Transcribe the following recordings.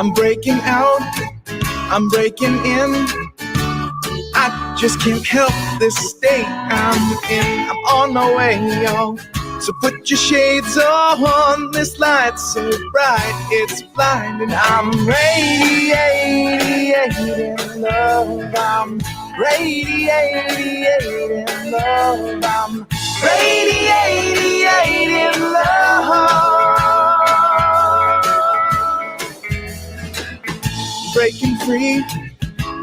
I'm breaking out, I'm breaking in. I just can't help this state I'm in. I'm on my way, y'all. So put your shades on, this light's so bright, it's blinding. I'm radiating love, I'm radiating love, I'm radiating love. Breaking free,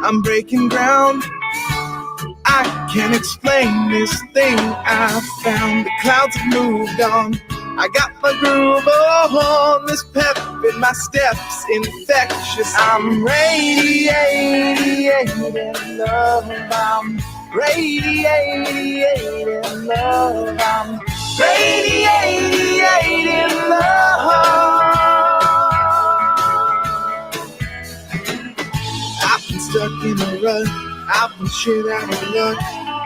I'm breaking ground. I can't explain this thing I found. The clouds have moved on. I got my groove on. This pep in my steps infectious. I'm radiating love. I'm radiating love. I'm radiating love. I've been stuck in a rut. I've been shit out of luck.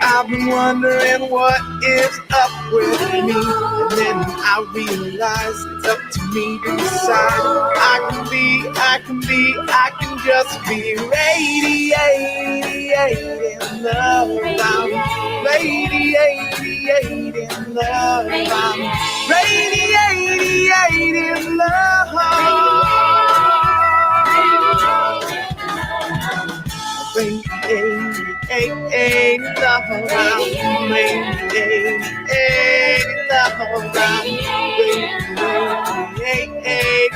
I've been wondering what is up with me. And then I realize it's up to me to decide. I can just be radiating love. I'm radiating love. I'm radiating love. Radiating love, radiating love, radiating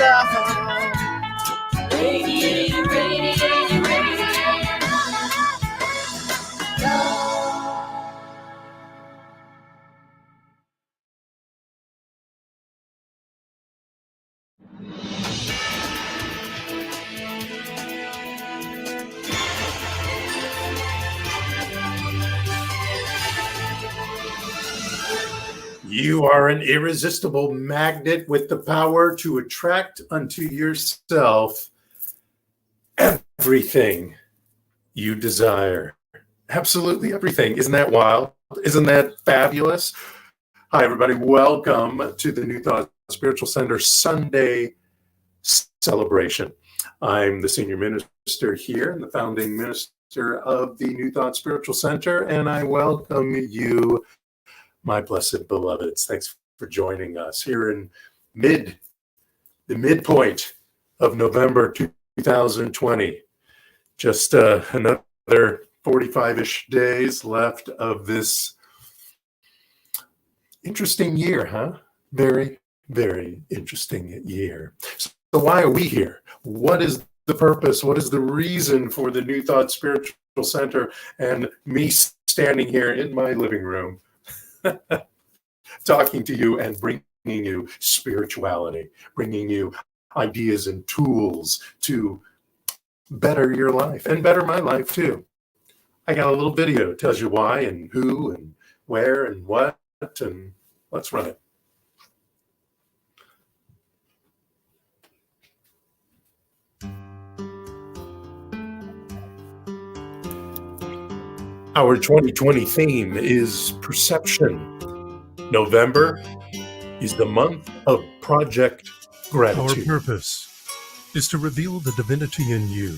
love, radiating You are an irresistible magnet with the power to attract unto yourself everything you desire. Absolutely everything. Isn't that wild? Isn't that fabulous? Hi, everybody. Welcome to the New Thought Spiritual Center Sunday celebration. I'm the senior minister here and the founding minister of the New Thought Spiritual Center, and I welcome you, my blessed beloveds. Thanks for joining us here in the midpoint of November 2020. Just another 45-ish days left of this interesting year, huh? Very, very interesting year. So why are we here? What is the purpose? What is the reason for the New Thought Spiritual Center and me standing here in my living room talking to you and bringing you spirituality, bringing you ideas and tools to better your life and better my life too. I got a little video that tells you why and who and where and what, and let's run it. Our 2020 theme is perception. November is the month of Project Gratitude. Our purpose is to reveal the divinity in you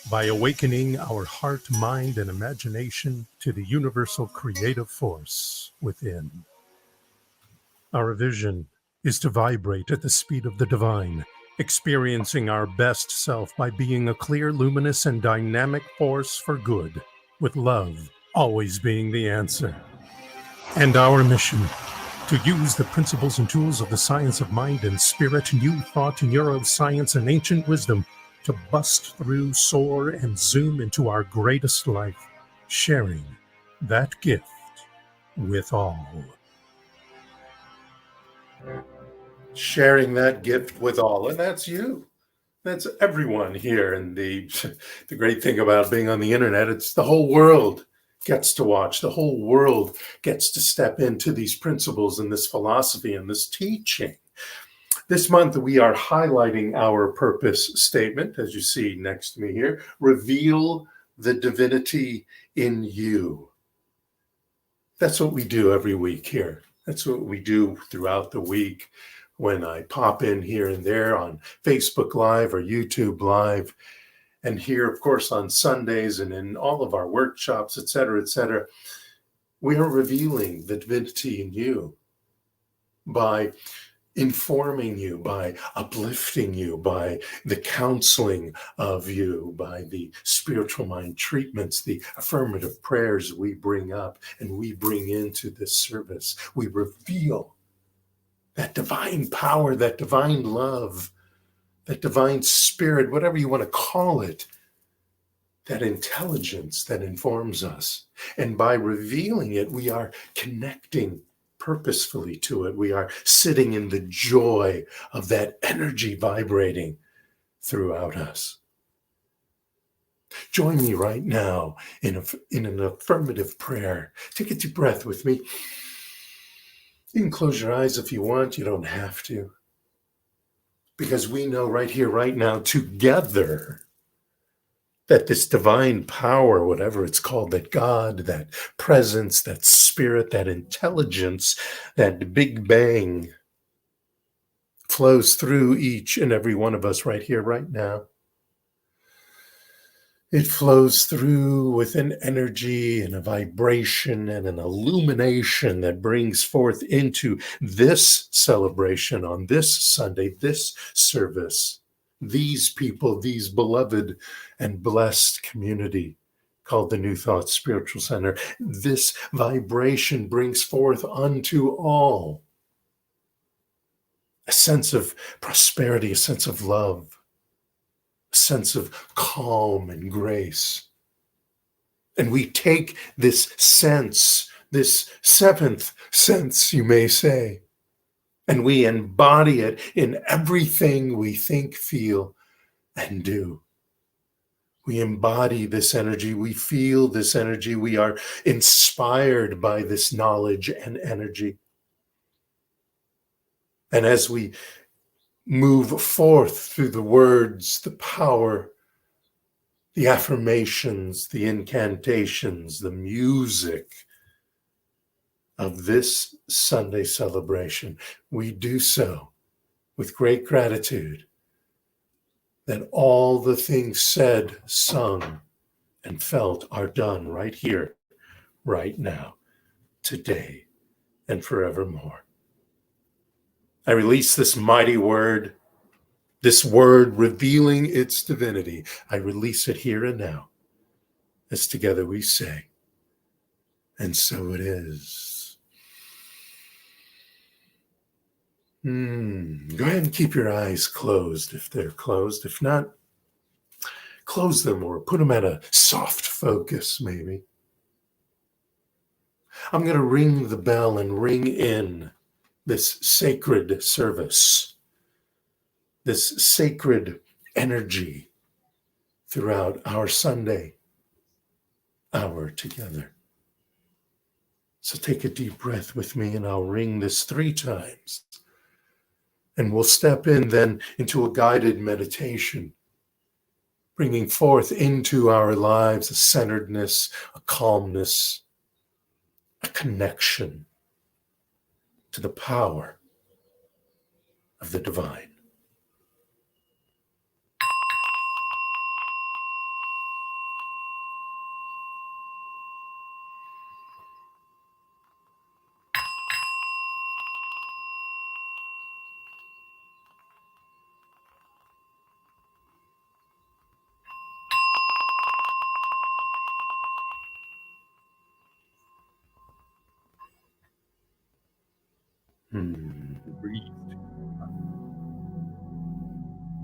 by awakening our heart, mind, and imagination to the universal creative force within. Our vision is to vibrate at the speed of the divine, experiencing our best self by being a clear, luminous, and dynamic force for good, with love always being the answer. And our mission, to use the principles and tools of the science of mind and spirit, new thought, neuroscience, and ancient wisdom to bust through, soar, and zoom into our greatest life, sharing that gift with all. Sharing that gift with all, and that's you. That's everyone here. And the great thing about being on the internet, it's the whole world gets to watch. The whole world gets to step into these principles and this philosophy and this teaching. This month, we are highlighting our purpose statement, as you see next to me here. Reveal the divinity in you. That's what we do every week here. That's what we do throughout the week when I pop in here and there on Facebook Live or YouTube Live. And here, of course, on Sundays and in all of our workshops, et cetera, we are revealing the divinity in you by informing you, by uplifting you, by the counseling of you, by the spiritual mind treatments, the affirmative prayers we bring up and we bring into this service. We reveal that divine power, that divine love, that divine spirit, whatever you want to call it, that intelligence that informs us. And by revealing it, we are connecting purposefully to it. We are sitting in the joy of that energy vibrating throughout us. Join me right now in an affirmative prayer. Take a deep breath with me. You can close your eyes if you want. You don't have to. Because we know right here, right now, together, that this divine power, whatever it's called, that God, that presence, that spirit, that intelligence, that big bang flows through each and every one of us right here, right now. It flows through with an energy and a vibration and an illumination that brings forth into this celebration on this Sunday, this service, these people, these beloved and blessed community called the New Thought Spiritual Center. This vibration brings forth unto all a sense of prosperity, a sense of love, a sense of calm and grace. And we take this sense, this seventh sense, you may say, and we embody it in everything we think, feel, and do. We embody this energy. We feel this energy. We are inspired by this knowledge and energy. And as we move forth through the words, the power, the affirmations, the incantations, the music of this Sunday celebration, we do so with great gratitude that all the things said, sung, and felt are done right here, right now, today, and forevermore. I release this mighty word, this word revealing its divinity. I release it here and now, as together we say, and so it is. Go ahead and keep your eyes closed if they're closed. If not, close them or put them at a soft focus, maybe. I'm going to ring the bell and ring in this sacred service, this sacred energy throughout our Sunday hour together. So take a deep breath with me and I'll ring this 3 times. And we'll step in then into a guided meditation, bringing forth into our lives a centeredness, a calmness, a connection to the power of the divine. Breathe.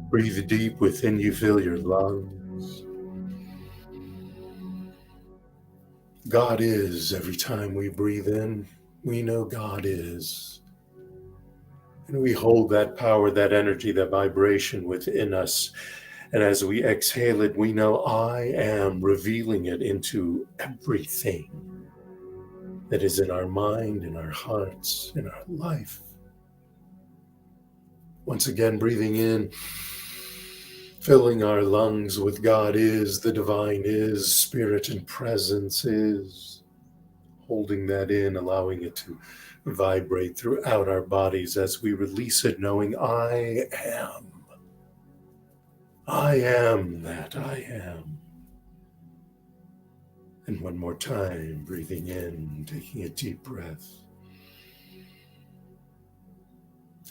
Breathe deep within you, fill your lungs. God is. Every time we breathe in, we know God is. And we hold that power, that energy, that vibration within us. And as we exhale it, we know I am revealing it into everything that is in our mind, in our hearts, in our life. Once again, breathing in, filling our lungs with God is, the divine is, spirit and presence is. Holding that in, allowing it to vibrate throughout our bodies as we release it, knowing I am. I am that I am. And one more time, breathing in, taking a deep breath,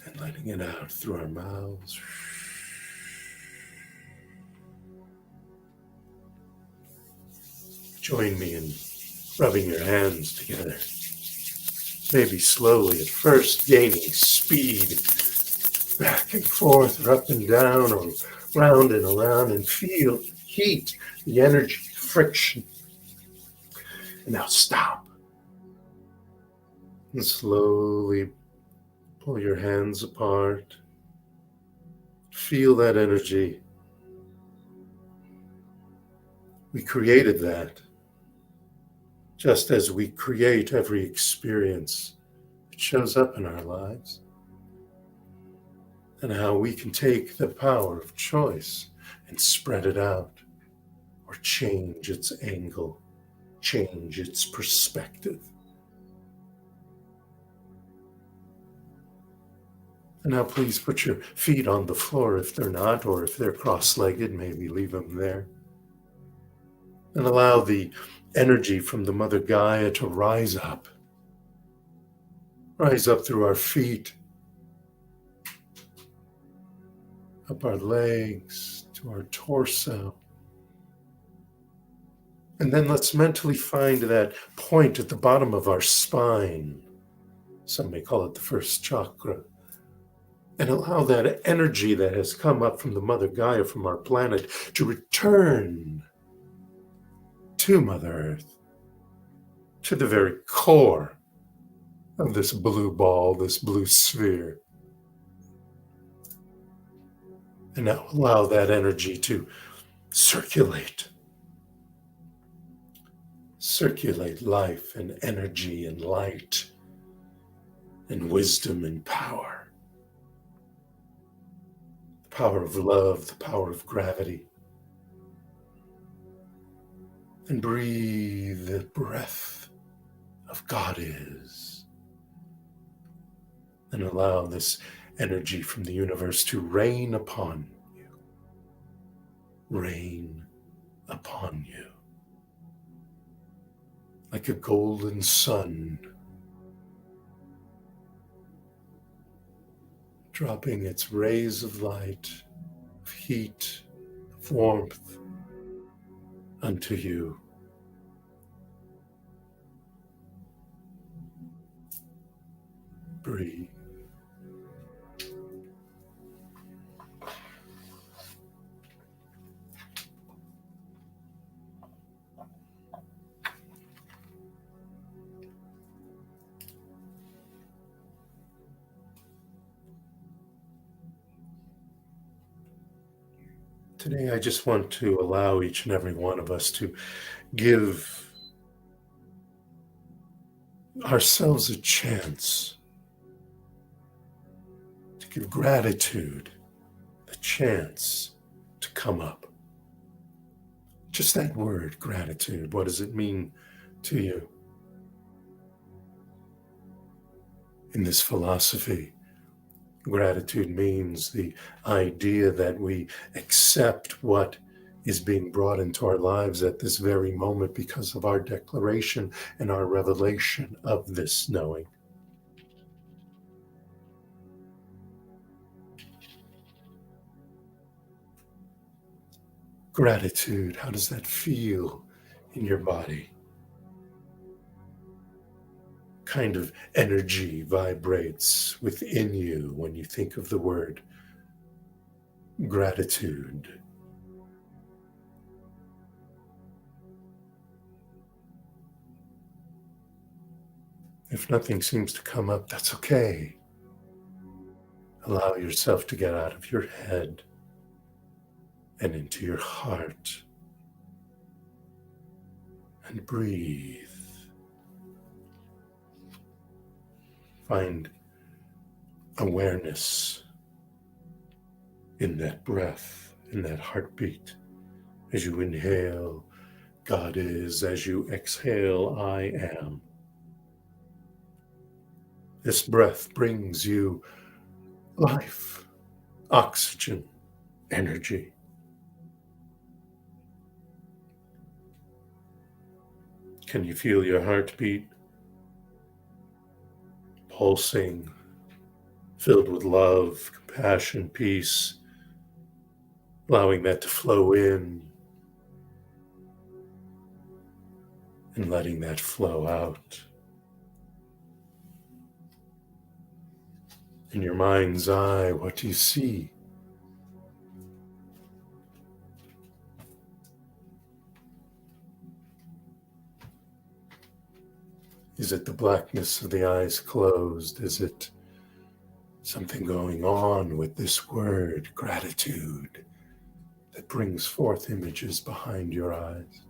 and letting it out through our mouths. Join me in rubbing your hands together. Maybe slowly at first, gaining speed, back and forth, or up and down, or round and around, and feel the heat, the energy, the friction. And now stop. And slowly pull your hands apart. Feel that energy. We created that. Just as we create every experience that shows up in our lives. And how we can take the power of choice and spread it out, or change its angle, change its perspective. And now please put your feet on the floor if they're not, or if they're cross-legged, maybe leave them there. And allow the energy from the Mother Gaia to rise up through our feet, up our legs, to our torso. And then let's mentally find that point at the bottom of our spine. Some may call it the first chakra. And allow that energy that has come up from the Mother Gaia, from our planet, to return to Mother Earth, to the very core of this blue ball, this blue sphere. And now allow that energy to circulate life and energy and light and wisdom and power. The power of love, the power of gravity. And breathe the breath of God is. And allow this energy from the universe to rain upon you. Rain upon you. Like a golden sun, dropping its rays of light, of heat, of warmth unto you. Breathe. Today, I just want to allow each and every one of us to give ourselves a chance, to give gratitude a chance to come up. Just that word, gratitude, what does it mean to you? In this philosophy, gratitude means the idea that we accept what is being brought into our lives at this very moment because of our declaration and our revelation of this knowing. Gratitude, how does that feel in your body? Kind of energy vibrates within you when you think of the word gratitude. If nothing seems to come up, that's okay. Allow yourself to get out of your head and into your heart and breathe. Find awareness in that breath, in that heartbeat. As you inhale, God is. As you exhale, I am. This breath brings you life, oxygen, energy. Can you feel your heartbeat pulsing, filled with love, compassion, peace, allowing that to flow in and letting that flow out? In your mind's eye, what do you see? Is it the blackness of the eyes closed? Is it something going on with this word, gratitude, that brings forth images behind your eyes?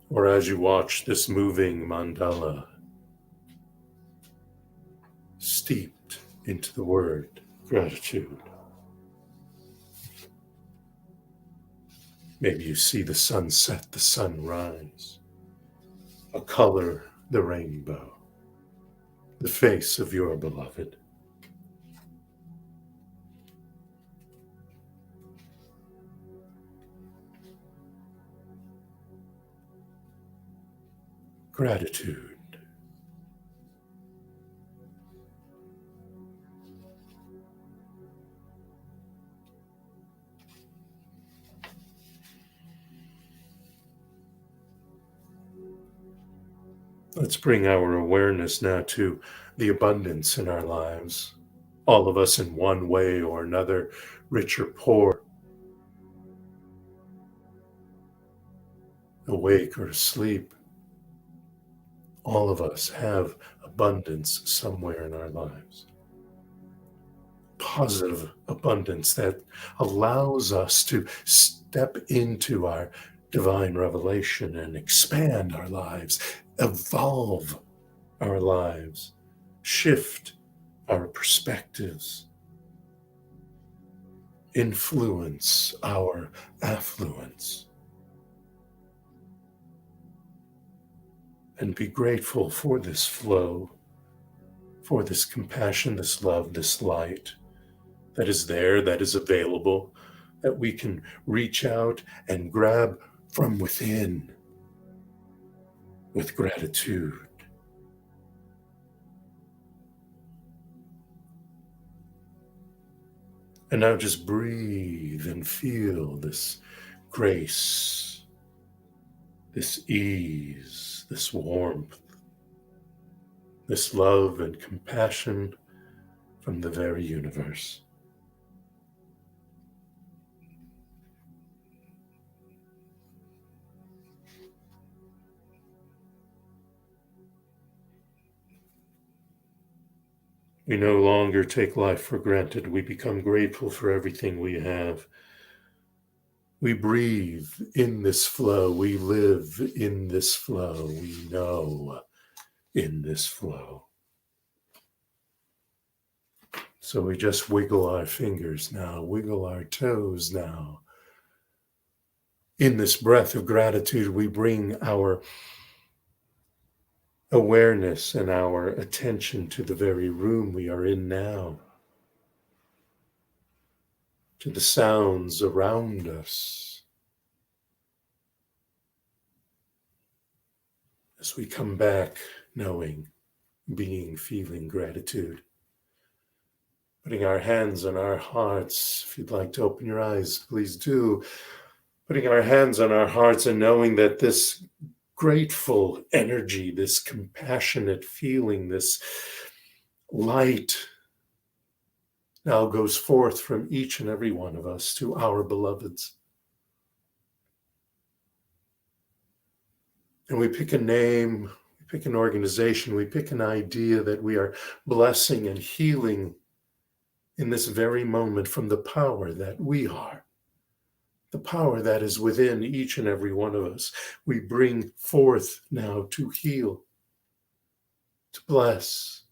Or as you watch this moving mandala, steeped into the word, gratitude, maybe you see the sunset, the sunrise, a color, the rainbow, the face of your beloved. Gratitude. Let's bring our awareness now to the abundance in our lives. All of us in one way or another, rich or poor, awake or asleep. All of us have abundance somewhere in our lives. Positive abundance that allows us to step into our divine revelation and expand our lives, evolve our lives, shift our perspectives, influence our affluence, and be grateful for this flow, for this compassion, this love, this light that is there, that is available, that we can reach out and grab from within with gratitude. And now just breathe and feel this grace, this ease, this warmth, this love and compassion from the very universe. We no longer take life for granted. We become grateful for everything we have. We breathe in this flow. We live in this flow. We know in this flow. So we just wiggle our fingers now, wiggle our toes now. In this breath of gratitude, we bring our awareness and our attention to the very room we are in now, to the sounds around us. As we come back, knowing, being, feeling gratitude. Putting our hands on our hearts. If you'd like to open your eyes, please do. Putting our hands on our hearts and knowing that this grateful energy, this compassionate feeling, this light now goes forth from each and every one of us to our beloveds. And we pick a name, we pick an organization, we pick an idea that we are blessing and healing in this very moment from the power that we are, the power that is within each and every one of us. We bring forth now to heal, to bless,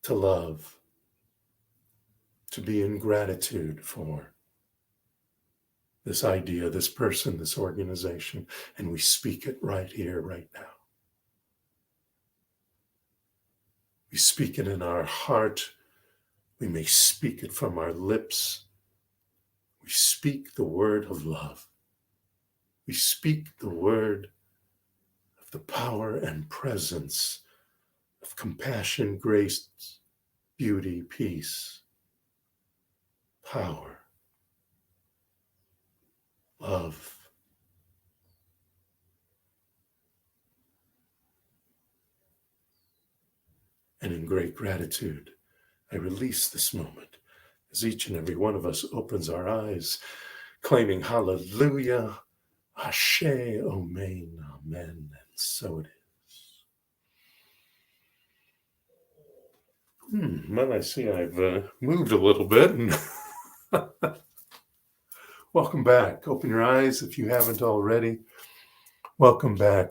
to love, to be in gratitude for this idea, this person, this organization, and we speak it right here, right now. We speak it in our heart. We may speak it from our lips. We speak the word of love. We speak the word of the power and presence of compassion, grace, beauty, peace, power, love. And in great gratitude, I release this moment as each and every one of us opens our eyes, claiming hallelujah, ashe, amen, amen, and so it is. Well, I see I've moved a little bit, and welcome back. Open your eyes if you haven't already. Welcome back.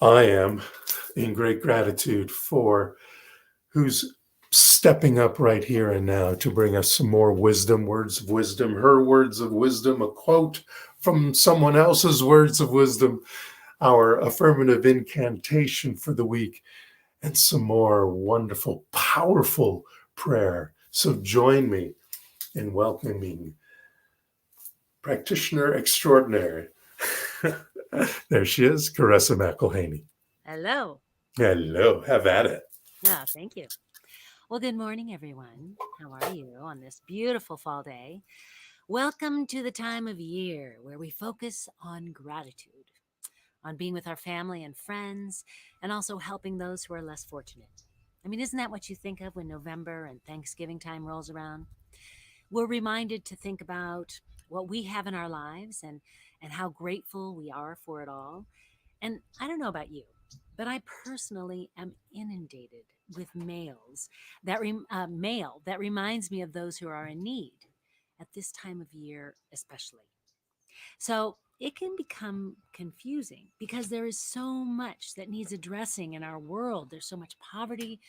I am in great gratitude for who's stepping up right here and now to bring us some more wisdom, words of wisdom, her words of wisdom, a quote from someone else's words of wisdom, our affirmative incantation for the week, and some more wonderful, powerful prayer. So join me in welcoming practitioner extraordinary. There she is, Caressa McElhaney. Hello. Hello, have at it. Thank you. Well, good morning, everyone. How are you on this beautiful fall day? Welcome to the time of year where we focus on gratitude, on being with our family and friends, and also helping those who are less fortunate. I mean, isn't that what you think of when November and Thanksgiving time rolls around? We're reminded to think about what we have in our lives and how grateful we are for it all. And I don't know about you, but I personally am inundated with mail that reminds me of those who are in need at this time of year, especially. So it can become confusing because there is so much that needs addressing in our world. There's so much poverty.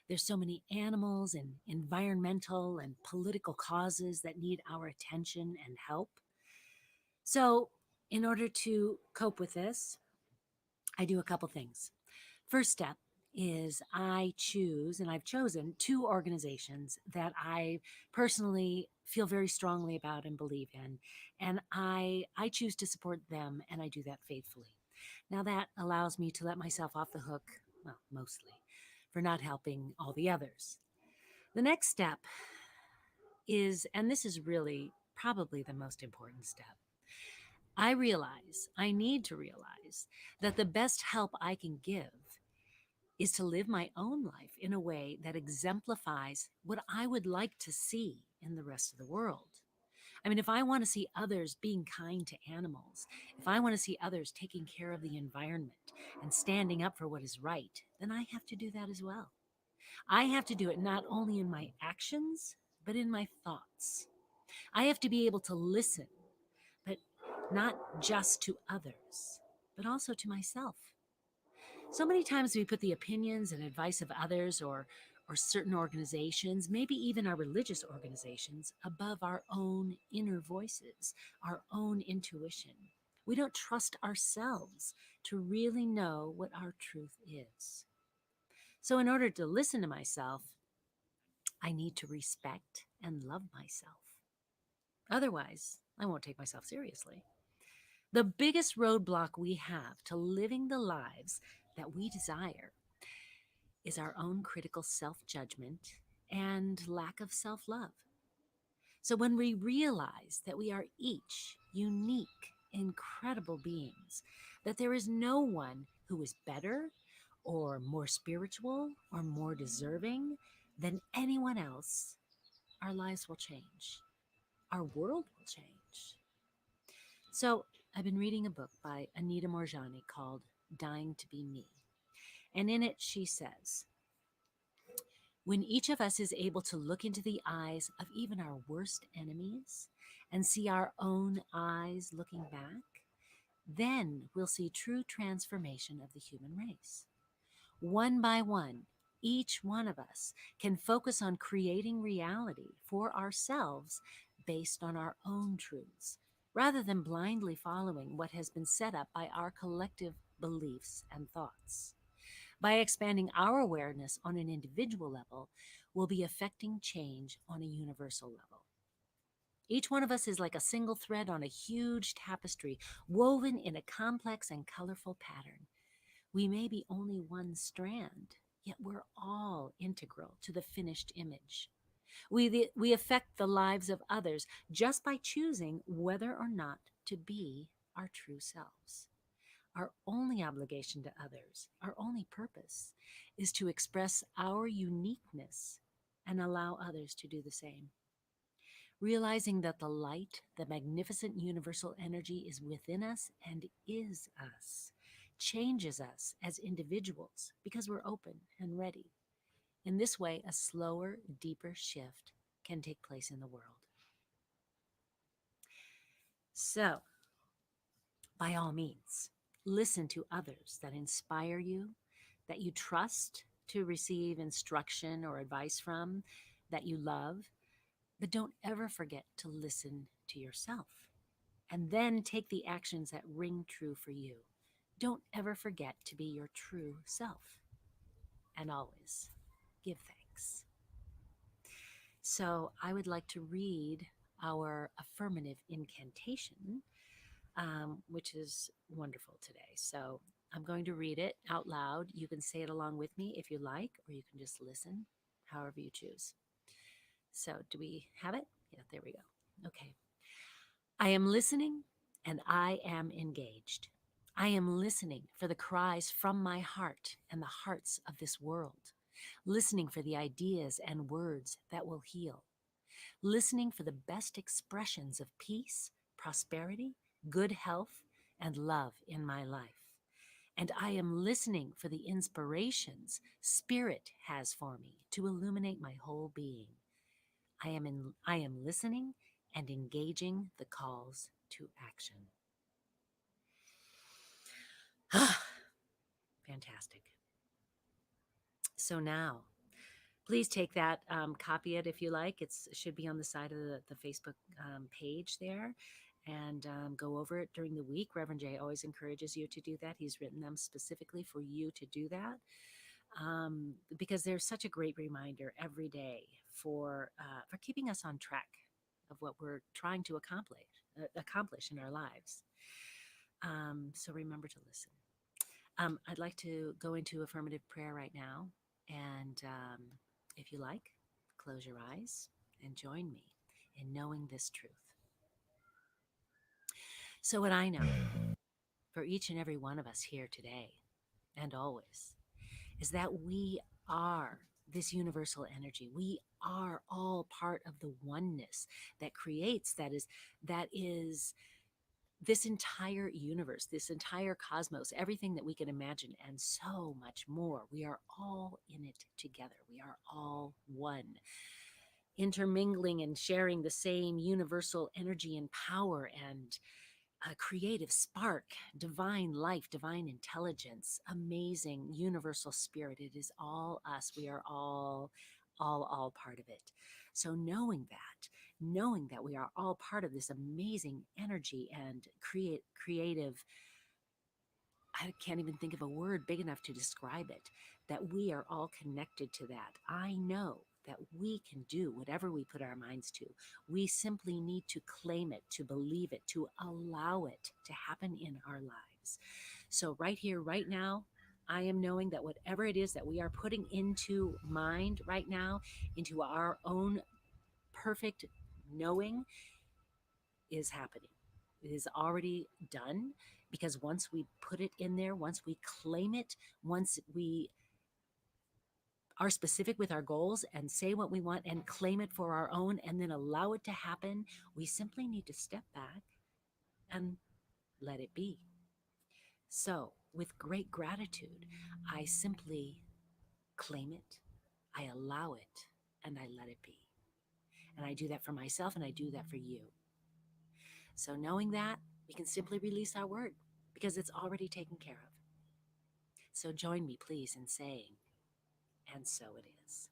There's so many animals and environmental and political causes that need our attention and help. So, in order to cope with this, I do a couple things. First step is I choose, and I've chosen two organizations that I personally feel very strongly about and believe in. And I choose to support them, and I do that faithfully. Now, that allows me to let myself off the hook, well, mostly, for not helping all the others. The next step is, and this is really probably the most important step, I need to realize that the best help I can give is to live my own life in a way that exemplifies what I would like to see in the rest of the world. I mean, if I want to see others being kind to animals, if I want to see others taking care of the environment and standing up for what is right, then I have to do that as well. I have to do it not only in my actions, but in my thoughts. I have to be able to listen, but not just to others, but also to myself. So many times we put the opinions and advice of others or certain organizations, maybe even our religious organizations, above our own inner voices, our own intuition. We don't trust ourselves to really know what our truth is. So in order to listen to myself, I need to respect and love myself. Otherwise, I won't take myself seriously. The biggest roadblock we have to living the lives that we desire is our own critical self-judgment and lack of self-love. So when we realize that we are each unique, incredible beings, that there is no one who is better or more spiritual or more deserving than anyone else, our lives will change. Our world will change. So I've been reading a book by Anita Morjani called Dying to Be Me. And in it, she says, when each of us is able to look into the eyes of even our worst enemies and see our own eyes looking back, then we'll see true transformation of the human race. One by one, Each one of us can focus on creating reality for ourselves based on our own truths, rather than blindly following what has been set up by our collective beliefs and thoughts. By expanding our awareness on an individual level, we'll be affecting change on a universal level. Each one of us is like a single thread on a huge tapestry, woven in a complex and colorful pattern. We may be only one strand, yet we're all integral to the finished image. We affect the lives of others just by choosing whether or not to be our true selves. Our only obligation to others, our only purpose, is to express our uniqueness and allow others to do the same. Realizing that the light, the magnificent universal energy is within us and is us, changes us as individuals because we're open and ready. In this way, a slower, deeper shift can take place in the world. So, by all means, listen to others that inspire you, that you trust to receive instruction or advice from, that you love, but don't ever forget to listen to yourself. And then take the actions that ring true for you. Don't ever forget to be your true self. And always give thanks. So I would like to read our affirmative incantation, which is wonderful today. So I'm going to read it out loud. You can say it along with me if you like, or you can just listen, however you choose. So do we have it? Yeah, there we go. Okay. I am listening and I am engaged. I am listening for the cries from my heart and the hearts of this world, listening for the ideas and words that will heal, listening for the best expressions of peace, prosperity, good health, and love in my life. And I am listening for the inspirations Spirit has for me to illuminate my whole being. I am listening and engaging the calls to action. Fantastic. So now, please take that, copy it if you like. It should be on the side of the Facebook page there, and go over it during the week. Reverend Jay always encourages you to do that. He's written them specifically for you to do that, because there's such a great reminder every day for keeping us on track of what we're trying to accomplish in our lives. So remember to listen. I'd like to go into affirmative prayer right now. And if you like, close your eyes and join me in knowing this truth. So, what I know for each and every one of us here today and always is that we are this universal energy. We are all part of the oneness that creates, that is this entire universe, this entire cosmos, everything that we can imagine, and so much more. We are all in it together. We are all one, intermingling and sharing the same universal energy and power and creative spark, divine life, divine intelligence, amazing universal spirit. It is all us. We are all part of it. So knowing that we are all part of this amazing energy and creative, I can't even think of a word big enough to describe it, that we are all connected to that. I know that we can do whatever we put our minds to. We simply need to claim it, to believe it, to allow it to happen in our lives. So right here, right now, I am knowing that whatever it is that we are putting into mind right now, into our own perfect knowing, is happening. It is already done, because once we put it in there, once we claim it, once we are specific with our goals and say what we want and claim it for our own and then allow it to happen, we simply need to step back and let it be. So, with great gratitude, I simply claim it, I allow it, and I let it be. And I do that for myself and I do that for you. So, knowing that, we can simply release our word because it's already taken care of. So, join me, please, in saying and so it is.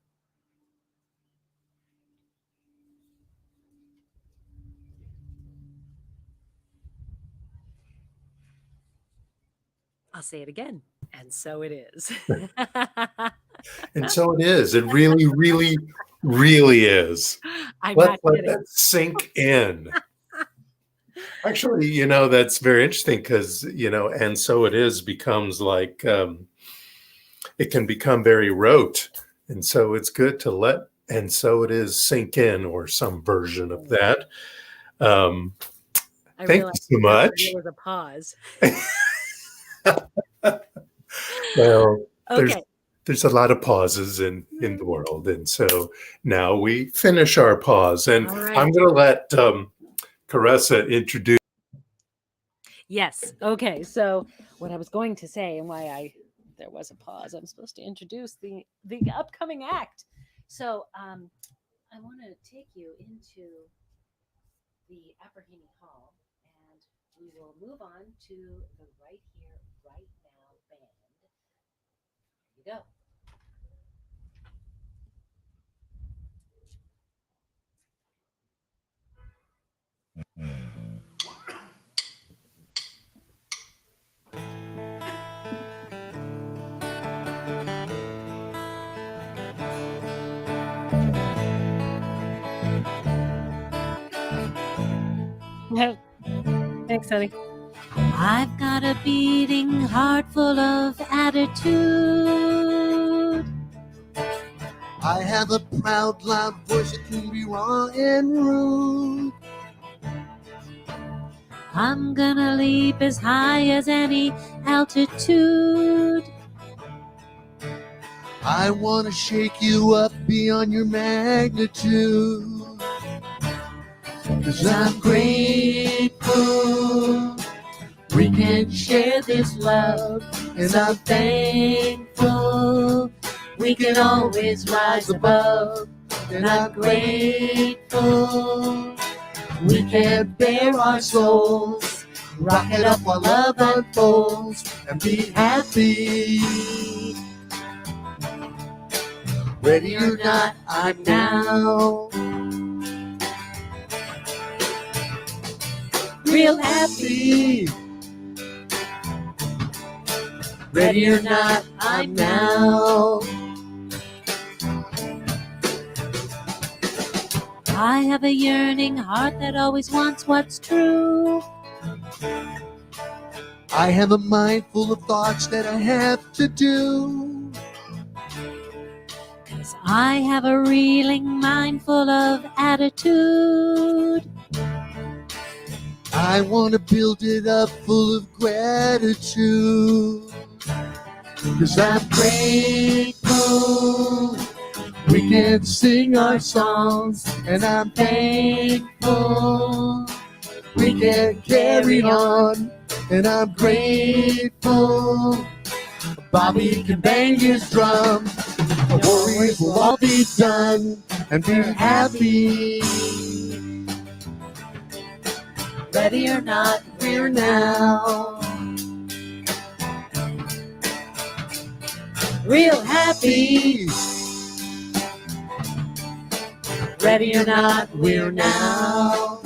I'll say it again, and so it is. And so it is. It really, really, really is. I'm Let not kidding. that sink in. Actually, that's very interesting because, and so it is becomes like, it can become very rote. And so it's good to let, and so it is sink in, or some version of that. I Thank you so much. There was a pause. Well, Okay. there's a lot of pauses in the world. And so now we finish our pause. And All I'm going to let Caressa introduce. Yes. Okay. So what I was going to say and why there was a pause, I'm supposed to introduce the upcoming act. So I want to take you into the Apprehending Hall, and we will move on to the Right Here, Right Now band. Here you go. Thanks, honey. I've got a beating heart full of attitude. I have a proud, loud voice that can be raw and rude. I'm gonna leap as high as any altitude. I want to shake you up beyond your magnitude. 'Cause I'm grateful we can share this love, and I'm thankful we can always rise above. And I'm grateful we can bare our souls, rock it up while love unfolds, and be happy. Ready or not, I'm now real happy. Ready or not, I'm now. I have a yearning heart that always wants what's true. I have a mind full of thoughts that I have to do. 'Cause I have a reeling mind full of attitude. I want to build it up full of gratitude. 'Cause I'm grateful we can sing our songs, and I'm thankful we can carry on. And I'm grateful Bobby can bang his drum. The worries will all be done, and be happy. Ready or not, we're now real happy. Ready or not, we're now.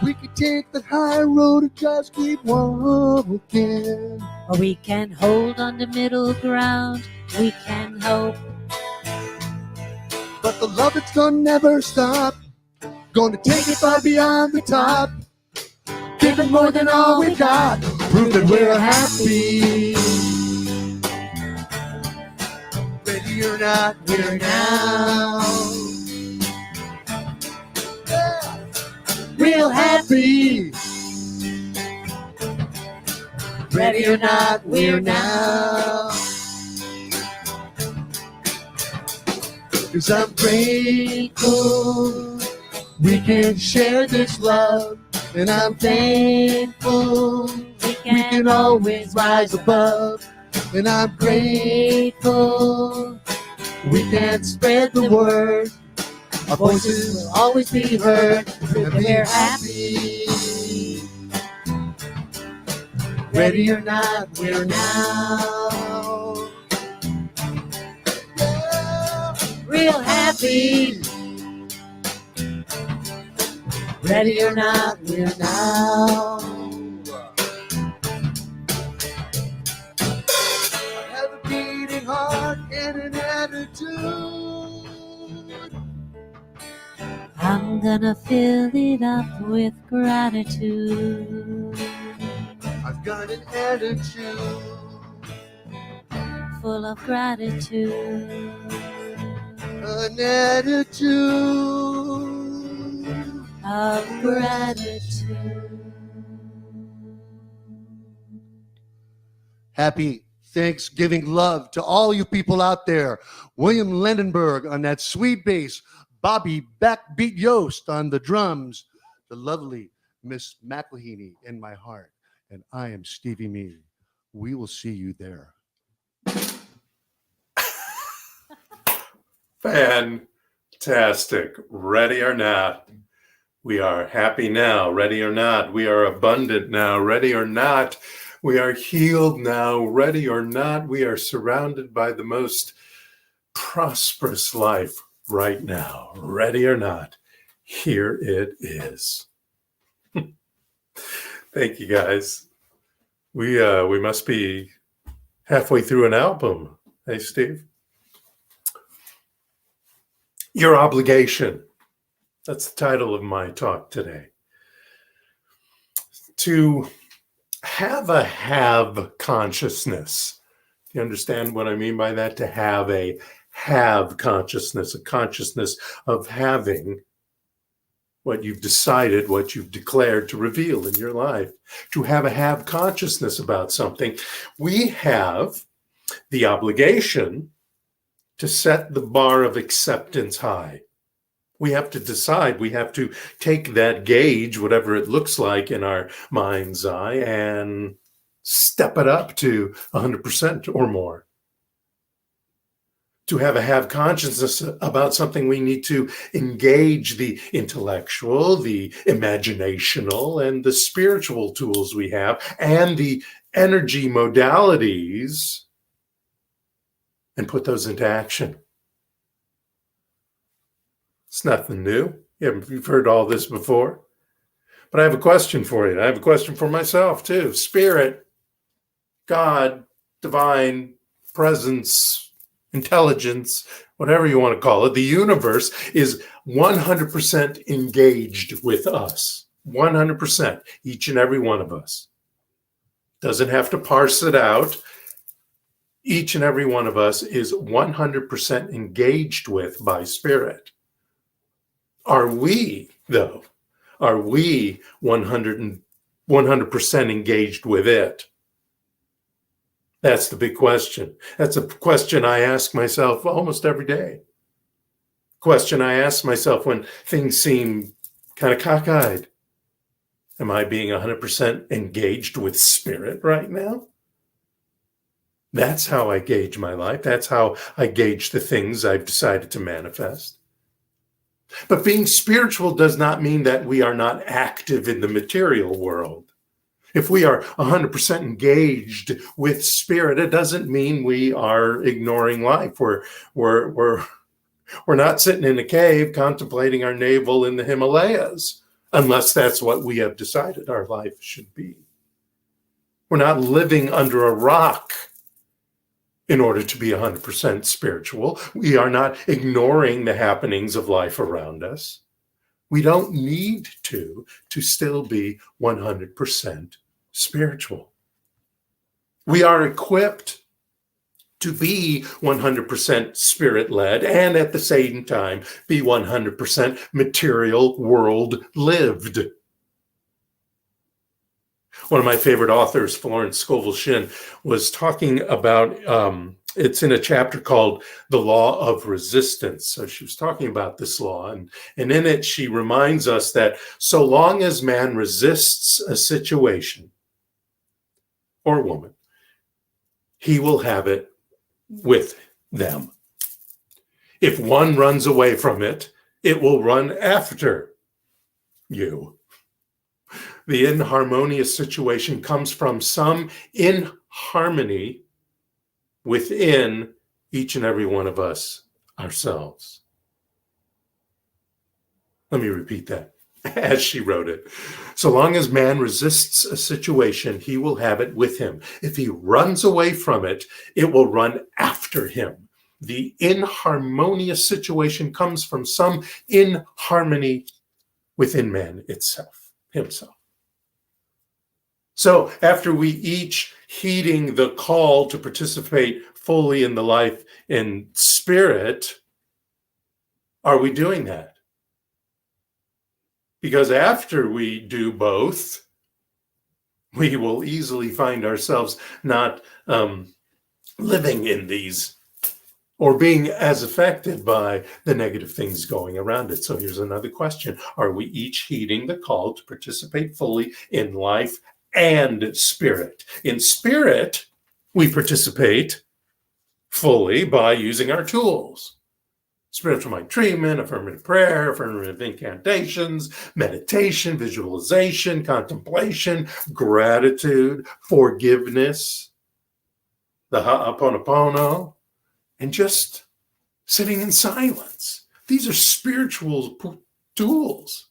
We could take the high road and just keep walking. Or we can hold on to middle ground. We can hope. But the love that's gonna never stop, gonna take it far beyond the top. Give it more than all we got, prove that we're happy. Ready or not, we're now real happy. Ready or not, we're now. 'Cause I'm grateful we can share this love, and I'm thankful we can always rise above. And I'm grateful we can spread the word. Our voices will always be heard, and we're happy. Ready or not, we're now real happy. Ready or not, we're now. I have a beating heart and an attitude. I'm gonna fill it up with gratitude. I've got an attitude Full of gratitude. an attitude Of gratitude. Happy Thanksgiving love to all you people out there. William Lendenberg on that sweet bass, Bobby Backbeat Yost on the drums, the lovely Miss McElhaney in my heart, and I am Stevie Me. We will see you there. Fantastic. Ready or not, we are happy now. Ready or not, we are abundant now. Ready or not, we are healed now. Ready or not, we are surrounded by the most prosperous life right now. Ready or not, here it is. Thank you, guys. We must be halfway through an album. Hey, Steve. Your obligation. That's the title of my talk today. To have a have consciousness. Do you understand what I mean by that? To have a have consciousness, a consciousness of having what you've decided, what you've declared to reveal in your life. To have a have consciousness about something, we have the obligation to set the bar of acceptance high. We have to decide, we have to take that gauge, whatever it looks like in our mind's eye, and step it up to 100% or more. To have a have consciousness about something, we need to engage the intellectual, the imaginational, and the spiritual tools we have, and the energy modalities, and put those into action. It's nothing new. You've heard all this before. But I have a question for you. I have a question for myself too. Spirit, God, divine presence, intelligence, whatever you want to call it, the universe is 100% engaged with us. 100%, each and every one of us. Doesn't have to parse it out. Each and every one of us is 100% engaged with by Spirit. Are we, though? Are we 100% engaged with it? That's the big question. That's a question I ask myself almost every day. Question I ask myself when things seem kind of cockeyed. Am I being 100% engaged with Spirit right now? That's how I gauge my life. That's how I gauge the things I've decided to manifest. But being spiritual does not mean that we are not active in the material world. If we are 100% engaged with Spirit, it doesn't mean we are ignoring life. We're not sitting in a cave contemplating our navel in the Himalayas, unless that's what we have decided our life should be. We're not living under a rock in order to be 100% spiritual. We are not ignoring the happenings of life around us. We don't need to still be 100% spiritual. We are equipped to be 100% spirit-led and at the same time be 100% material world lived. One of my favorite authors, Florence Scovel Shinn, was talking about, it's in a chapter called The Law of Resistance. So she was talking about this law. And in it, she reminds us that so long as man resists a situation or woman, he will have it with them. If one runs away from it, it will run after you. the inharmonious situation comes from some inharmony within each and every one of us ourselves. Let me repeat that as she wrote it. So long as man resists a situation, he will have it with him. If he runs away from it, it will run after him. The inharmonious situation comes from some inharmony within man himself. So after we each heeding the call to participate fully in the life in spirit, are we doing that? Because after we do both, we will easily find ourselves not living in these or being as affected by the negative things going around it. So here's another question. Are we each heeding the call to participate fully in life and spirit? In spirit, we participate fully by using our tools. Spiritual mind treatment, affirmative prayer, affirmative incantations, meditation, visualization, contemplation, gratitude, forgiveness, the Ho'oponopono, and just sitting in silence. These are spiritual tools.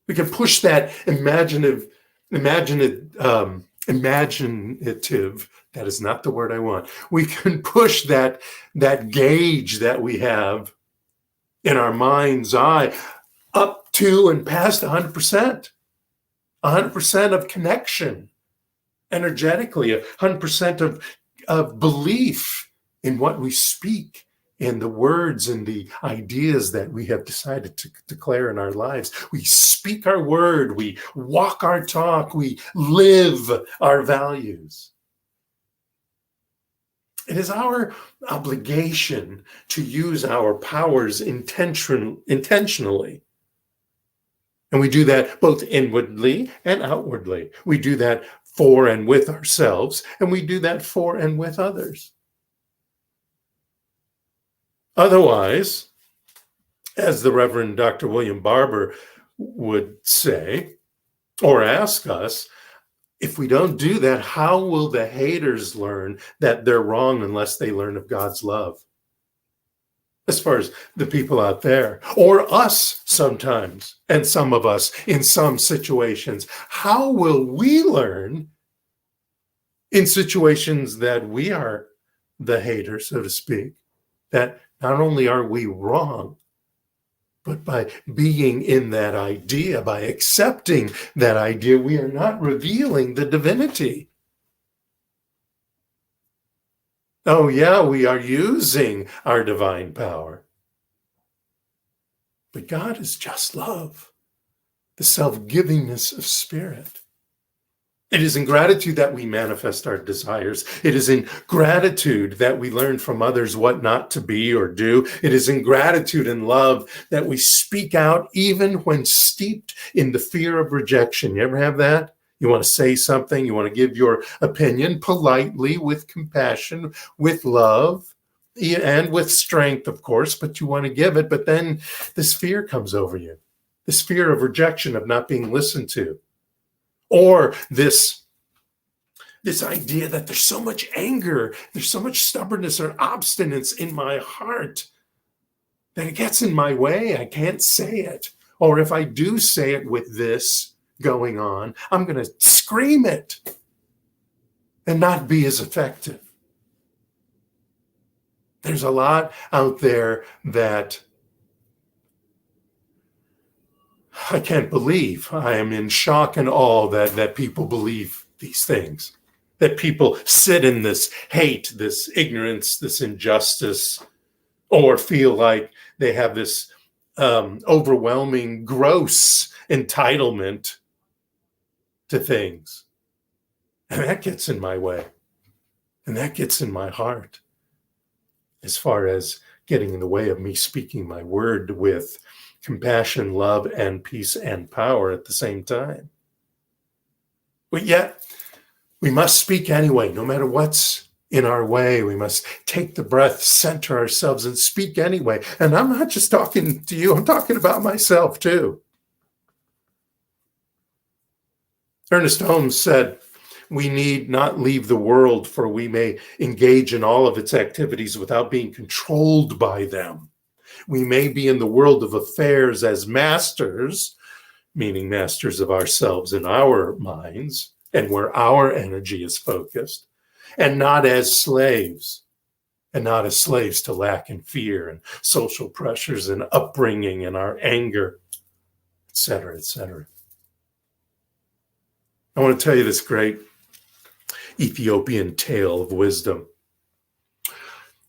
We can push that imaginative, that is not the word I want. We can push that gauge that we have in our mind's eye up to and past 100%. 100% of connection energetically, 100% of belief in what we speak, in the words and the ideas that we have decided to declare in our lives. We speak our word, we walk our talk, we live our values. It is our obligation to use our powers intentionally. And we do that both inwardly and outwardly. We do that for and with ourselves, and we do that for and with others. Otherwise, as the Reverend Dr. William Barber would say, or ask us, if we don't do that, how will the haters learn that they're wrong unless they learn of God's love? As far as the people out there, or us sometimes, and some of us in some situations, how will we learn in situations that we are the hater, so to speak, that not only are we wrong, but by being in that idea, by accepting that idea, we are not revealing the divinity. Oh yeah, we are using our divine power. But God is just love, the self-givingness of spirit. It is in gratitude that we manifest our desires. It is in gratitude that we learn from others what not to be or do. It is in gratitude and love that we speak out even when steeped in the fear of rejection. You ever have that? You want to say something, you want to give your opinion politely, with compassion, with love, and with strength, of course, but you want to give it, but then this fear comes over you. This fear of rejection, of not being listened to. Or this idea that there's so much anger, there's so much stubbornness or obstinance in my heart that it gets in my way. I can't say it. Or if I do say it with this going on, I'm going to scream it and not be as effective. There's a lot out there that I can't believe. I am in shock and awe that people believe these things, that people sit in this hate, this ignorance, this injustice, or feel like they have this overwhelming, gross entitlement to things. And that gets in my way. And that gets in my heart as far as getting in the way of me speaking my word with compassion, love, and peace and power at the same time. But yet, we must speak anyway, no matter what's in our way. We must take the breath, center ourselves, and speak anyway. And I'm not just talking to you, I'm talking about myself too. Ernest Holmes said, "We need not leave the world, for we may engage in all of its activities without being controlled by them. We may be in the world of affairs as masters," meaning masters of ourselves and our minds, and where our energy is focused, "and not as slaves, to lack and fear and social pressures and upbringing and our anger, etc., etc." I want to tell you this great Ethiopian tale of wisdom.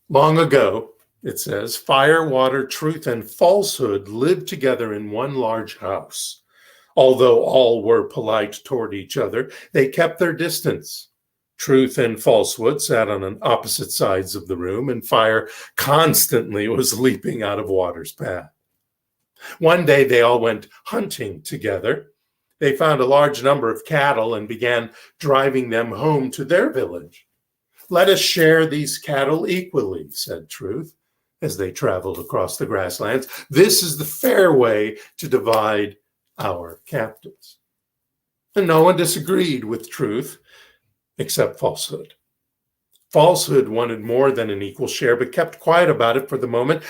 Long ago, it says, fire, water, truth, and falsehood lived together in one large house. Although all were polite toward each other, they kept their distance. Truth and falsehood sat on opposite sides of the room, and fire constantly was leaping out of water's path. One day they all went hunting together. They found a large number of cattle and began driving them home to their village. "Let us share these cattle equally," said Truth, as they traveled across the grasslands. "This is the fair way to divide our captives." And no one disagreed with Truth except Falsehood. Falsehood wanted more than an equal share, but kept quiet about it for the moment.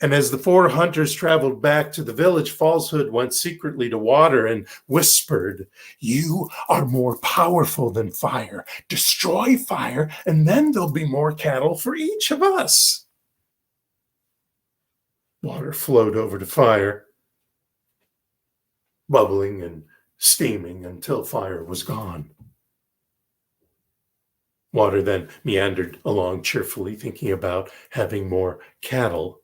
And as the 4 hunters traveled back to the village, Falsehood went secretly to Water and whispered, "You are more powerful than fire. Destroy fire, and then there'll be more cattle for each of us." Water flowed over to fire, bubbling and steaming until fire was gone. Water then meandered along cheerfully, thinking about having more cattle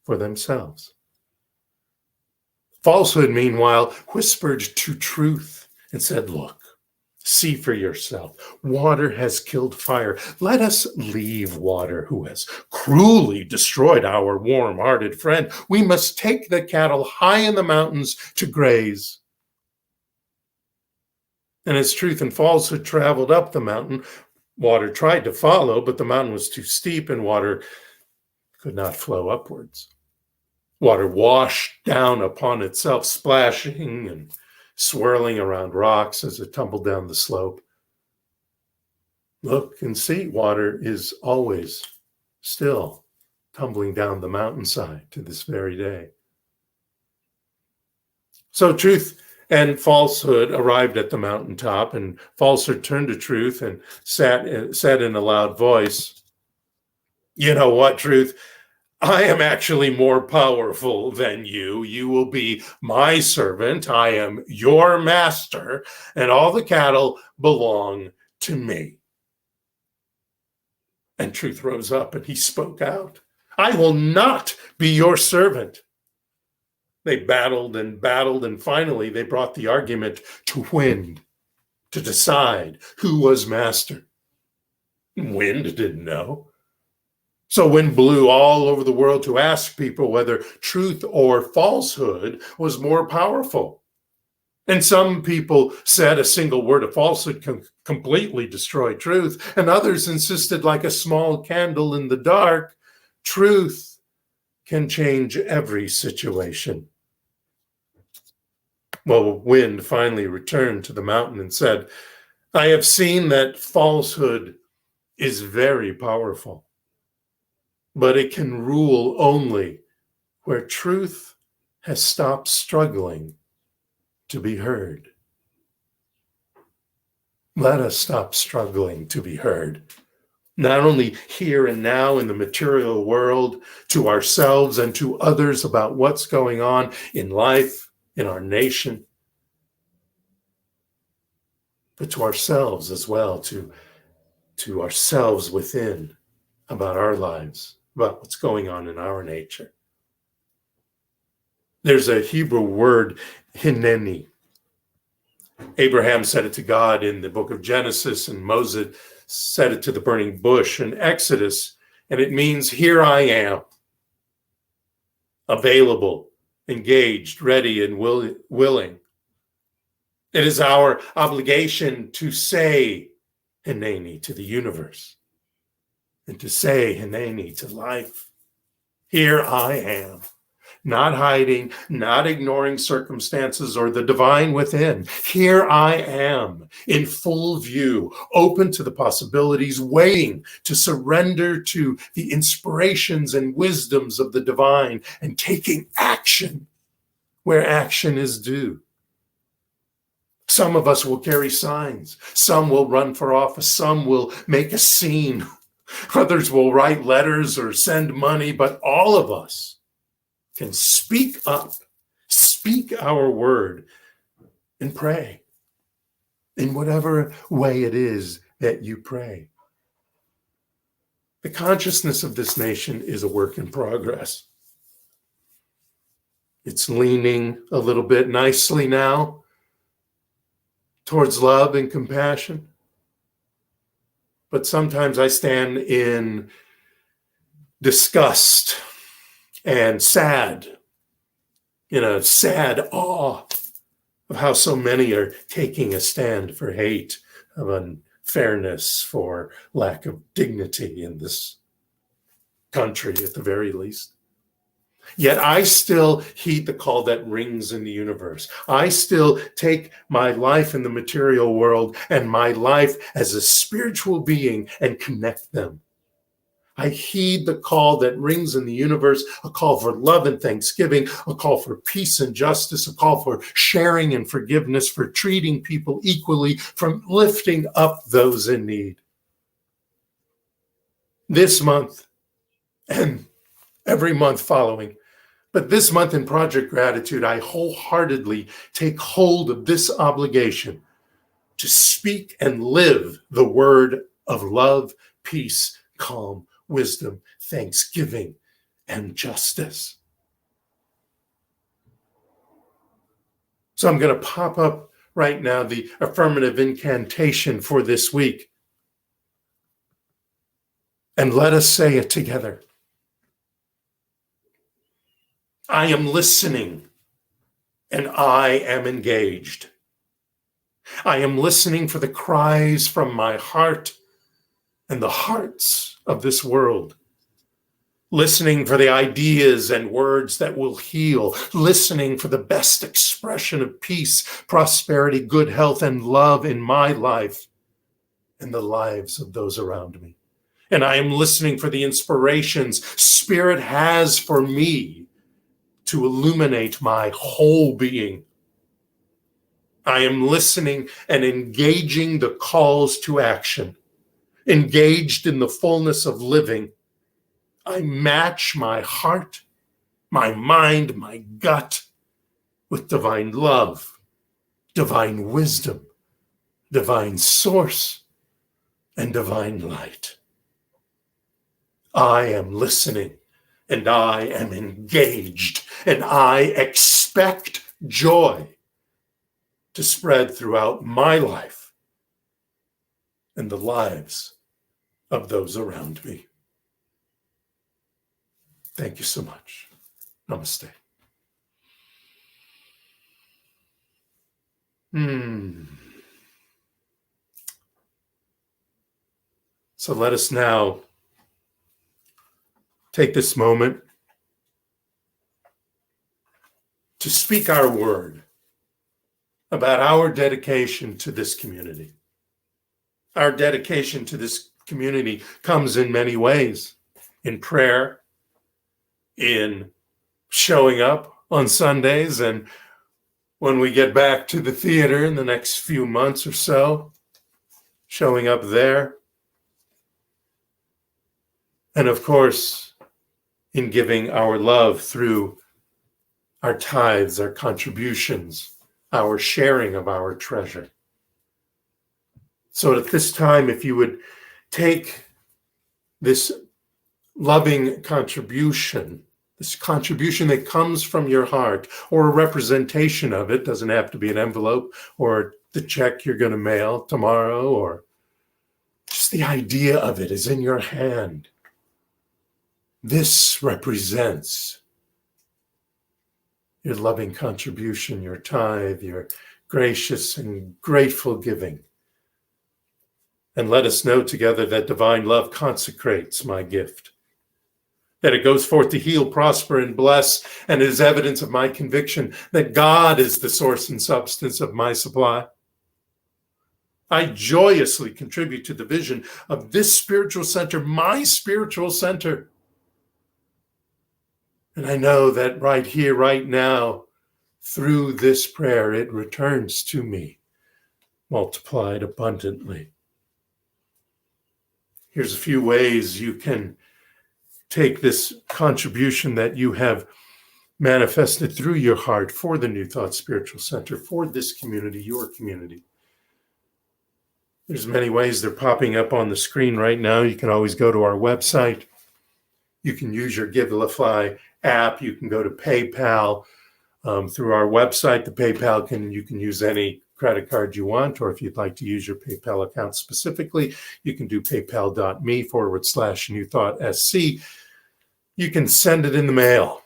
for themselves. Falsehood, meanwhile, whispered to Truth and said, "Look, see for yourself. Water has killed fire. Let us leave Water, who has cruelly destroyed our warm-hearted friend. We must take the cattle high in the mountains to graze." And as Truth and Falsehood traveled up the mountain, Water tried to follow, but the mountain was too steep and Water could not flow upwards. Water washed down upon itself, splashing and swirling around rocks as it tumbled down the slope. Look and see, Water is always still tumbling down the mountainside to this very day. So Truth and Falsehood arrived at the mountaintop, and Falsehood turned to Truth and said in a loud voice, "You know what, Truth? I am actually more powerful than you. You will be my servant. I am your master, and all the cattle belong to me." And Truth rose up and he spoke out, "I will not be your servant." They battled, and finally they brought the argument to Wind to decide who was master. Wind didn't know. So Wind blew all over the world to ask people whether Truth or Falsehood was more powerful. And some people said a single word of falsehood can completely destroy Truth, and others insisted, like a small candle in the dark, Truth can change every situation. Well, Wind finally returned to the mountain and said, "I have seen that falsehood is very powerful, but it can rule only where Truth has stopped struggling to be heard." Let us stop struggling to be heard, not only here and now in the material world, to ourselves and to others about what's going on in life, in our nation, but to ourselves as well, to ourselves within, about our lives, about what's going on in our nature. There's a Hebrew word, hineni. Abraham said it to God in the book of Genesis, and Moses said it to the burning bush in Exodus, and it means, "Here I am," available, engaged, ready, and willing. It is our obligation to say Hineni to the universe, and to say Hineni to life. Here I am. not hiding, not ignoring circumstances or the divine within. Here I am in full view, open to the possibilities, waiting to surrender to the inspirations and wisdoms of the divine and taking action where action is due. Some of us will carry signs. Some will run for office. Some will make a scene. Others will write letters or send money, but all of us can speak up, speak our word, and pray in whatever way it is that you pray. The consciousness of this nation is a work in progress. It's leaning a little bit nicely now towards love and compassion. But sometimes I stand in disgust and sad, in a sad awe of how so many are taking a stand for hate, of unfairness, for lack of dignity in this country at the very least. Yet I still heed the call that rings in the universe. I still take my life in the material world and my life as a spiritual being and connect them. I heed the call that rings in the universe, a call for love and thanksgiving, a call for peace and justice, a call for sharing and forgiveness, for treating people equally, from lifting up those in need. This month and every month following, but this month in Project Gratitude, I wholeheartedly take hold of this obligation to speak and live the word of love, peace, calm, wisdom, thanksgiving, and justice. So I'm going to pop up right now the affirmative incantation for this week. And let us say it together. I am listening, and I am engaged. I am listening for the cries from my heart and the hearts of this world. Listening for the ideas and words that will heal. Listening for the best expression of peace, prosperity, good health, and love in my life and the lives of those around me. And I am listening for the inspirations Spirit has for me to illuminate my whole being. I am listening and engaging the calls to action, engaged in the fullness of living. I match my heart, my mind, my gut with divine love, divine wisdom, divine source, and divine light. I am listening, and I am engaged, and I expect joy to spread throughout my life and the lives of those around me. Thank you so much. Namaste. So let us now take this moment to speak our word about our dedication to this community. Our dedication to this community comes in many ways: in prayer, in showing up on Sundays, and when we get back to the theater in the next few months or so, showing up there. And of course, in giving our love through our tithes, our contributions, our sharing of our treasure. So at this time, if you would take this loving contribution, this contribution that comes from your heart, or a representation of it, doesn't have to be an envelope or the check you're going to mail tomorrow, or just the idea of it is in your hand. This represents your loving contribution, your tithe, your gracious and grateful giving. And let us know together that divine love consecrates my gift. that it goes forth to heal, prosper, and bless, and it is evidence of my conviction that God is the source and substance of my supply. I joyously contribute to the vision of this spiritual center, my spiritual center. And I know that right here, right now, through this prayer, it returns to me, multiplied abundantly. Here's a few ways you can take this contribution that you have manifested through your heart for the New Thought Spiritual Center, for this community, your community. There's many ways. They're popping up on the screen right now. You can always go to our website. You can use your Givelify app. You can go to PayPal through our website. The PayPal you can use any credit card you want, or if you'd like to use your PayPal account specifically, you can do paypal.me/newthoughtsc. You can send it in the mail,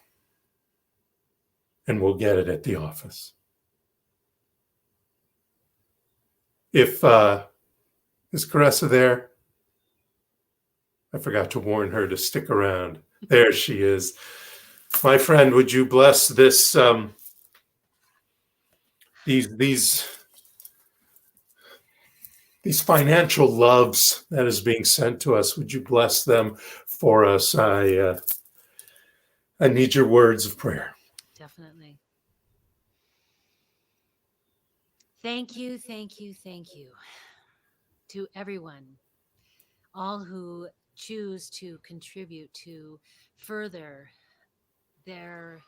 and we'll get it at the office. If is Caressa there? I forgot to warn her to stick around. There she is. My friend, would you bless this these financial loves that is being sent to us? Would you bless them for us? I need your words of prayer. Definitely. Thank you, thank you, thank you to everyone, all who choose to contribute to further their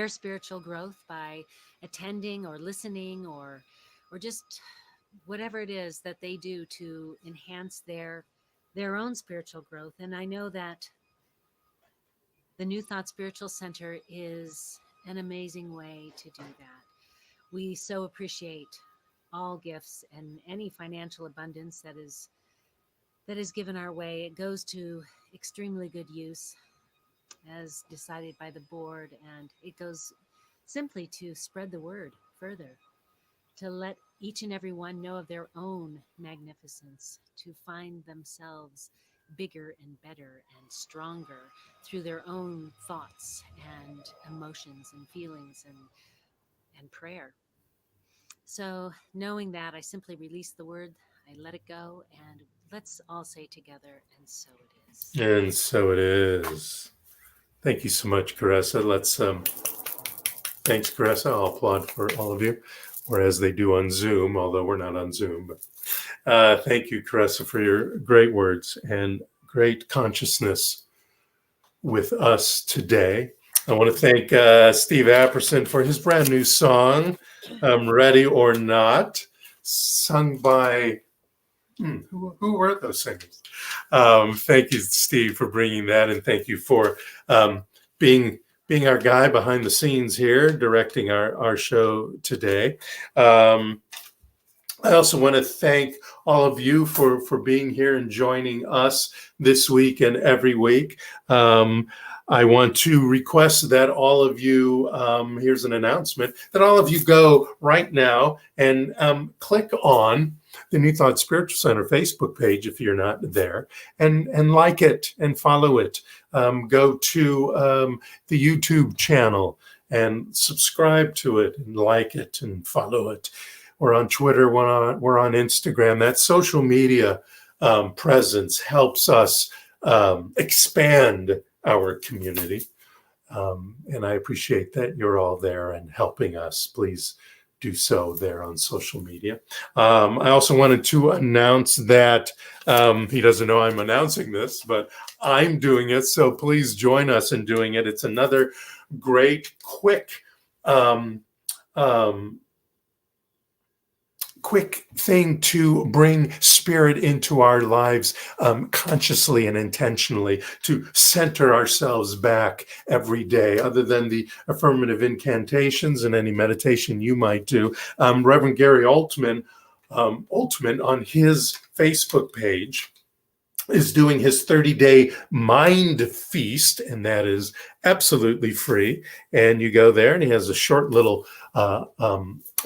spiritual growth by attending or listening or just whatever it is that they do to enhance their own spiritual growth. And I know that the New Thought Spiritual Center is an amazing way to do that. We so appreciate all gifts and any financial abundance that is given our way. It goes to extremely good use as decided by the board, and it goes simply to spread the word further, to let each and every one know of their own magnificence, to find themselves bigger and better and stronger through their own thoughts and emotions and feelings and prayer. So knowing that, I simply release the word, I let it go, and let's all say together, and so it is. And so it is. Thank you so much, Caressa. Thanks, Caressa. I'll applaud for all of you, or as they do on Zoom, although we're not on Zoom. But thank you, Caressa, for your great words and great consciousness with us today. I want to thank Steve Apperson for his brand new song, Ready or Not, sung by, who were those singers? Thank you, Steve, for bringing that, and thank you for being our guy behind the scenes here, directing our show today. I also want to thank all of you for being here and joining us this week and every week. I want to request that all of you, here's an announcement, that all of you go right now and click on the New Thought Spiritual Center Facebook page if you're not there, and like it and follow it. Go to the YouTube channel and subscribe to it and like it and follow it. We're on Twitter, we're on Instagram. That social media presence helps us expand our community. And I appreciate that you're all there and helping us. Please do so there on social media. I also wanted to announce that he doesn't know I'm announcing this, but I'm doing it. So please join us in doing it. It's another great, quick thing to bring spirit into our lives consciously and intentionally, to center ourselves back every day. Other than the affirmative incantations and any meditation you might do, Reverend Gary Altman on his Facebook page is doing his 30-day mind feast, and that is absolutely free. And you go there, and he has a short little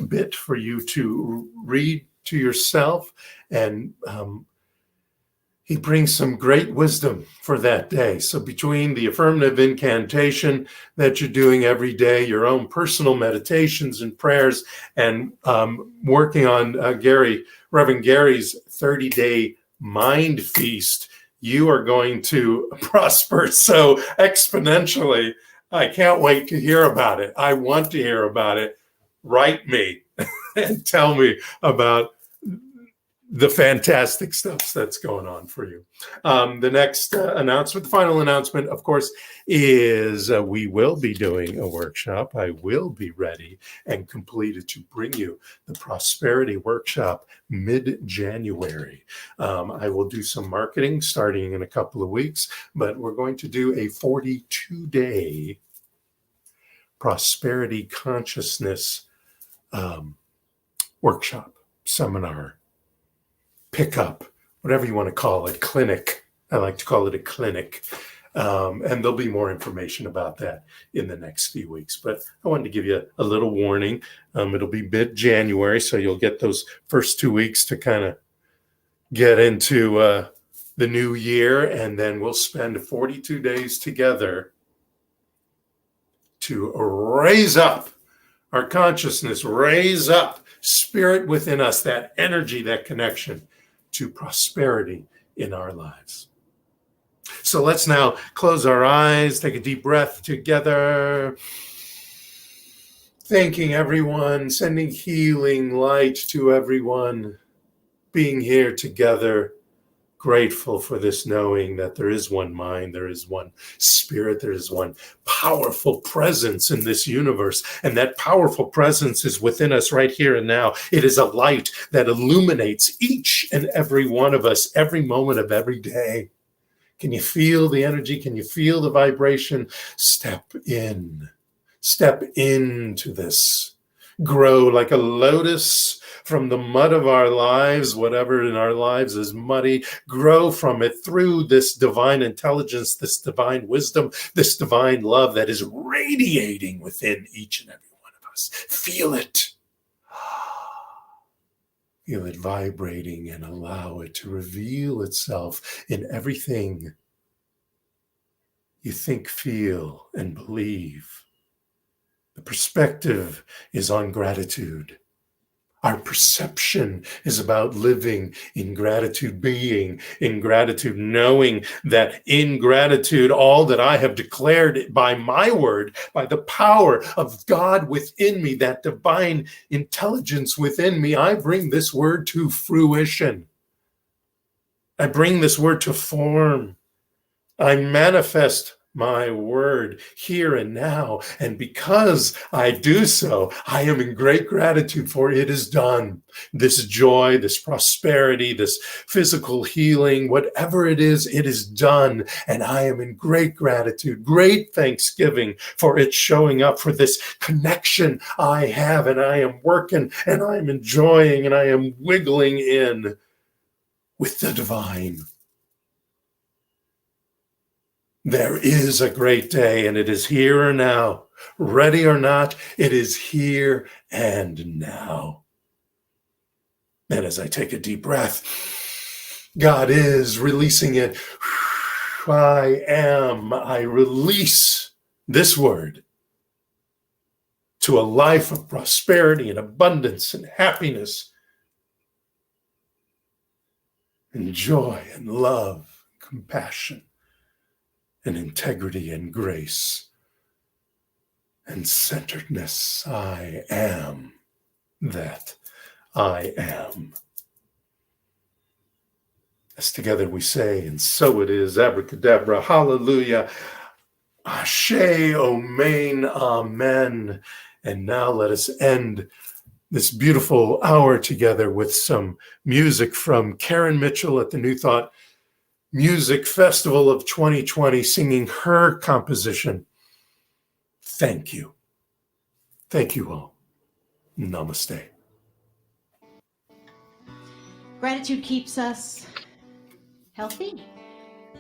bit for you to read to yourself and he brings some great wisdom for that day. So between the affirmative incantation that you're doing every day, your own personal meditations and prayers, and working on Reverend Gary's 30-day mind feast, you are going to prosper so exponentially. I can't wait to hear about it. I want to hear about it. Write me and tell me about the fantastic stuff that's going on for you. The next announcement, the final announcement, of course, is we will be doing a workshop. I will be ready and completed to bring you the Prosperity Workshop mid-January. I will do some marketing starting in a couple of weeks, but we're going to do a 42-day prosperity consciousness workshop, seminar, pickup, whatever you want to call it, clinic. I like to call it a clinic. And there'll be more information about that in the next few weeks. But I wanted to give you a little warning. It'll be mid-January, so you'll get those first 2 weeks to kind of get into the new year. And then we'll spend 42 days together to raise up our consciousness, raise up spirit within us, that energy, that connection to prosperity in our lives. So let's now close our eyes, take a deep breath together, thanking everyone, sending healing light to everyone, being here together, grateful for this knowing that there is one mind, there is one spirit, there is one powerful presence in this universe. And that powerful presence is within us right here and now. It is a light that illuminates each and every one of us every moment of every day. Can you feel the energy? Can you feel the vibration? Step into this. Grow like a lotus from the mud of our lives, whatever in our lives is muddy. Grow from it through this divine intelligence, this divine wisdom, this divine love that is radiating within each and every one of us. Feel it. Feel it vibrating and allow it to reveal itself in everything you think, feel, and believe. The perspective is on gratitude. Our perception is about living in gratitude, being in gratitude, knowing that in gratitude, all that I have declared by my word, by the power of God within me, that divine intelligence within me, I bring this word to fruition. I bring this word to form. I manifest my word here and now. And because I do so, I am in great gratitude for it is done. This joy, this prosperity, this physical healing, whatever it is done. And I am in great gratitude, great thanksgiving for it showing up, for this connection I have. And I am working and I am enjoying and I am wiggling in with the divine. There is a great day, and it is here or now. Ready or not, it is here and now. And as I take a deep breath, God is releasing it. I release this word to a life of prosperity and abundance and happiness and joy and love, compassion and integrity and grace and centeredness. I am that I am. As together we say, and so it is, abracadabra, hallelujah, ashe, omein, amen. And now let us end this beautiful hour together with some music from Karen Mitchell at the New Thought Music Festival of 2020, singing her composition, Thank You. Thank you all. Namaste. Gratitude keeps us healthy,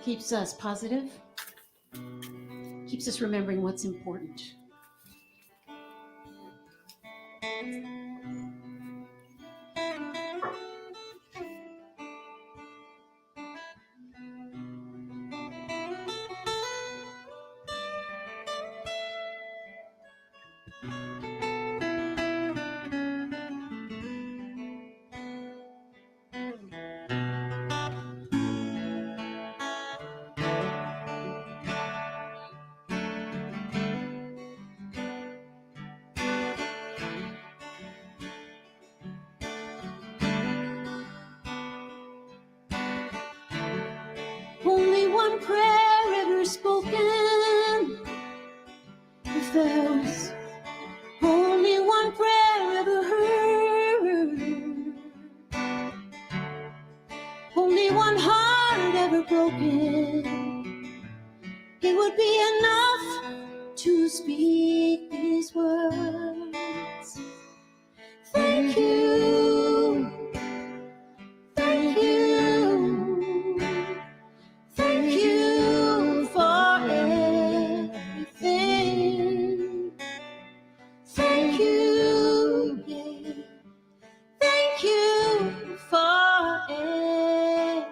keeps us positive, keeps us remembering what's important. Only one prayer ever spoken. If there was only one prayer ever heard, only one heart ever broken, it would be enough to speak these words. Thank you, thank you, thank you for everything. Thank you, yeah. Thank you for everything.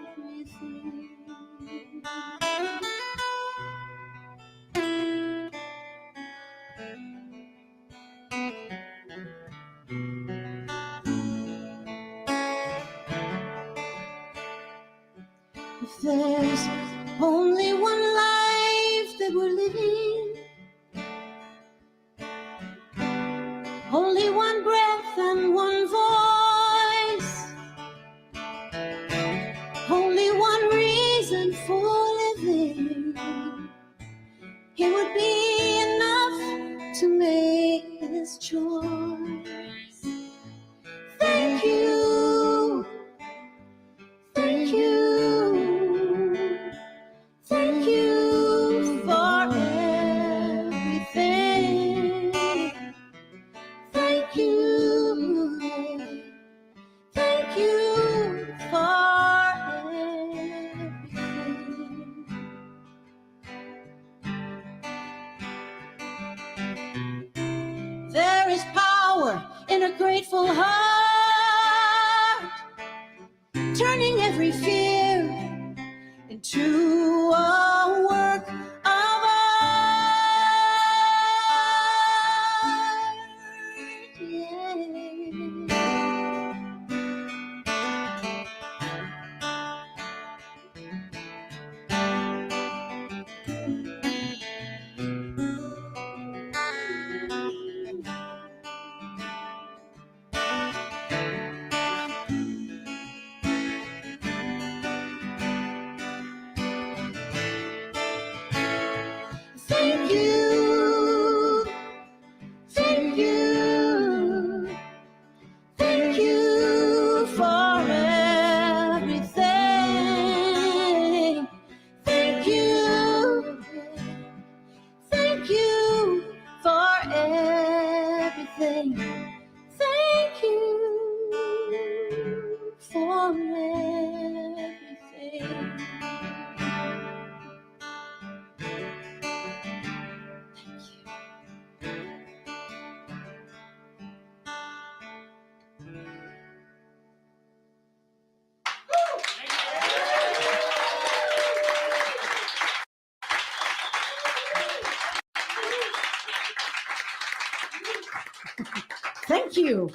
If there's only one life that we're living, only one breath and one voice, only one reason for living, it would be enough to make this choice. Thank you, thank you, thank you for everything. Thank you, thank you for everything. There is power in a grateful heart, turning every fear into a work of art. Yeah. Thank you, thank you, thank you for everything. Thank you, thank you for everything. Thank you for everything. Thank you.